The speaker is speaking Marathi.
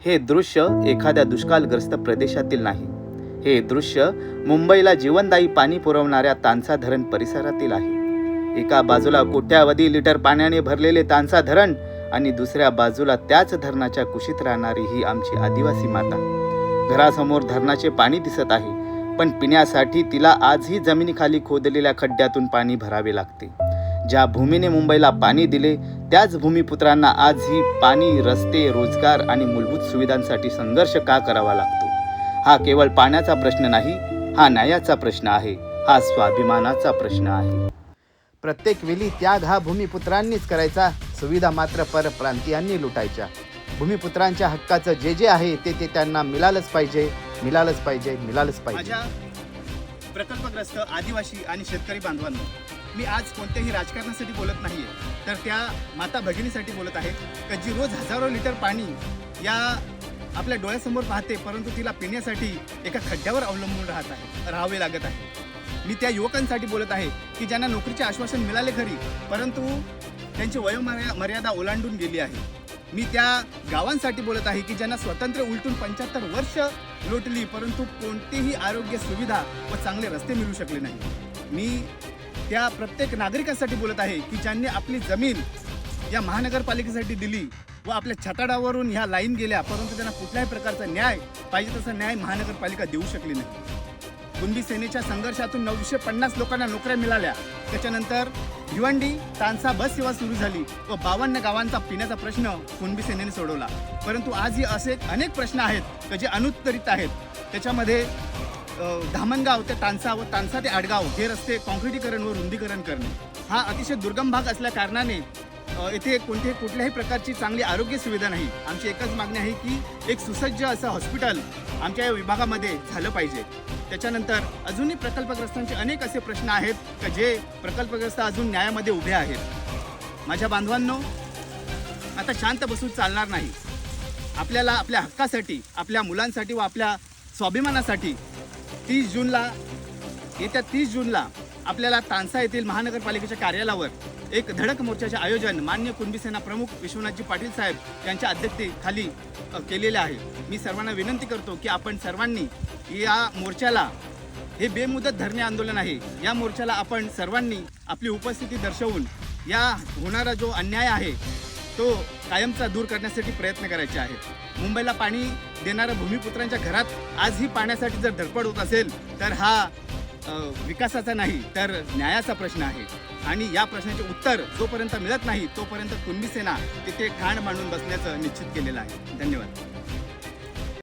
हे दृश्य एखाद्या दुष्काळग्रस्त प्रदेशातील नाही. हे दृश्य मुंबईला जीवनदायी पाणी पुरवणाऱ्या तानसा धरण परिसरातील आहे. एका बाजूला कोट्यावधी लिटर पाण्याने भरलेले तानसा धरण आणि दुसऱ्या बाजूला त्याच धरणाच्या कुशीत राहणारी ही आमची आदिवासी माता. घरासमोर धरणाचे पाणी दिसत आहे, पण पिण्यासाठी तिला आजही जमिनीखाली खोदलेल्या खड्ड्यातून पाणी भरावे लागते. ज्या भूमीने मुंबईला पाणी दिले त्याच भूमिपुत्रांना आजही पाणी, रस्ते, रोजगार आणि मूलभूत सुविधांसाठी संघर्ष का करावा लागतो? हा केवळ पाण्याचा प्रश्न नाही, हा न्यायाचा प्रश्न आहे, हा स्वाभिमानाचा प्रश्न आहे. प्रत्येक वेळी त्याग हा भूमिपुत्रांनीच करायचा, सुविधा मात्र परप्रांतीयांनी लुटायच्या. भूमिपुत्रांच्या हक्काचं जे जे आहे ते त्यांना मिळालंच पाहिजे, मिळालंच पाहिजे, मिळालंच पाहिजे. माझ्या प्रकल्पग्रस्त आदिवासी आणि शेतकरी बांधवांनो, मी आज कोणत्याही राजकारणासाठी बोलत नाहीये, तर त्या माता भगिनीसाठी बोलत आहे की जी रोज हजारो लिटर पाणी या आपल्या डोळ्यासमोर पाहते, परंतु तिला पिण्यासाठी एका खड्ड्यावर अवलंबून राहावे लागत आहे. मी त्या युवकांसाठी बोलत आहे की ज्यांना नोकरीचे आश्वासन मिळाले खरी, परंतु त्यांची वयोमर्यादा ओलांडून गेली आहे. मी त्या गावांसाठी बोलत आहे की ज्यांना स्वातंत्र्य उलटून 75 वर्ष लोटली, परंतु कोणतीही आरोग्य सुविधा व चांगले रस्ते मिळू शकले नाही. मी त्या प्रत्येक नागरिकांसाठी बोलत आहे की ज्यांनी आपली जमीन या महानगरपालिकेसाठी दिली व आपल्या छताडावरून ह्या लाईन गेल्या, परंतु त्यांना कुठल्याही प्रकारचा न्याय पाहिजे तसा न्याय महानगरपालिका देऊ शकली नाही. कुणबी सेनेच्या संघर्षातून 950 लोकांना नोकऱ्या मिळाल्या. त्याच्यानंतर भिवंडी तानसा बस सेवा सुरू झाली व 52 गावांचा पिण्याचा प्रश्न कुणबी सेनेने सोडवला. परंतु आजही असे अनेक प्रश्न आहेत जे अनुत्तरित आहेत. त्याच्यामध्ये धामणगाव ते तानसा व तानसा ते आडगाव हे रस्ते काँक्रिटीकरण व रुंदीकरण करणे हा अतिशय दुर्गम भाग असल्या कारणाने येथे कुठल्याही प्रकारची चांगली आरोग्य सुविधा नाही. आमची एकच मागणी आहे की एक सुसज्ज असं हॉस्पिटल आमच्या या विभागामध्ये झालं पाहिजे. त्याच्यानंतर अजूनही प्रकल्पग्रस्तांचे अनेक असे प्रश्न आहेत की जे प्रकल्पग्रस्त अजून न्यायामध्ये उभे आहेत. माझ्या बांधवांनो, आता शांत बसून चालणार नाही. आपल्याला आपल्या हक्कासाठी, आपल्या मुलांसाठी व आपल्या स्वाभिमानासाठी येत्या 30 जूनला आपल्याला तानसा येथील महानगरपालिकेच्या कार्यालयावर एक धडक मोर्चाचे आयोजन माननीय कुणबी सेना प्रमुख विश्वनाथजी पाटील साहेब यांच्या अध्यक्षतेखाली केलेले आहे. मी सर्वांना विनंती करतो की आपण सर्वांनी या मोर्चाला, हे बेमुदत धरणे आंदोलन आहे, या मोर्चाला आपण सर्वांनी आपली उपस्थिती दर्शवून या होणारा जो अन्याय आहे तो कायमचा दूर करण्यासाठी प्रयत्न करायचे आहेत. मुंबईला पाणी देणाऱ्या भूमिपुत्रांच्या घरात आजही पाण्यासाठी जर धडपड होत असेल तर हा विकासाचा नाही तर न्यायाचा प्रश्न आहे. आणि या प्रश्नाचे उत्तर जोपर्यंत मिळत नाही तोपर्यंत कुणबी सेना तिथे ठाण मांडून बसण्याचं निश्चित केलेलं आहे. धन्यवाद.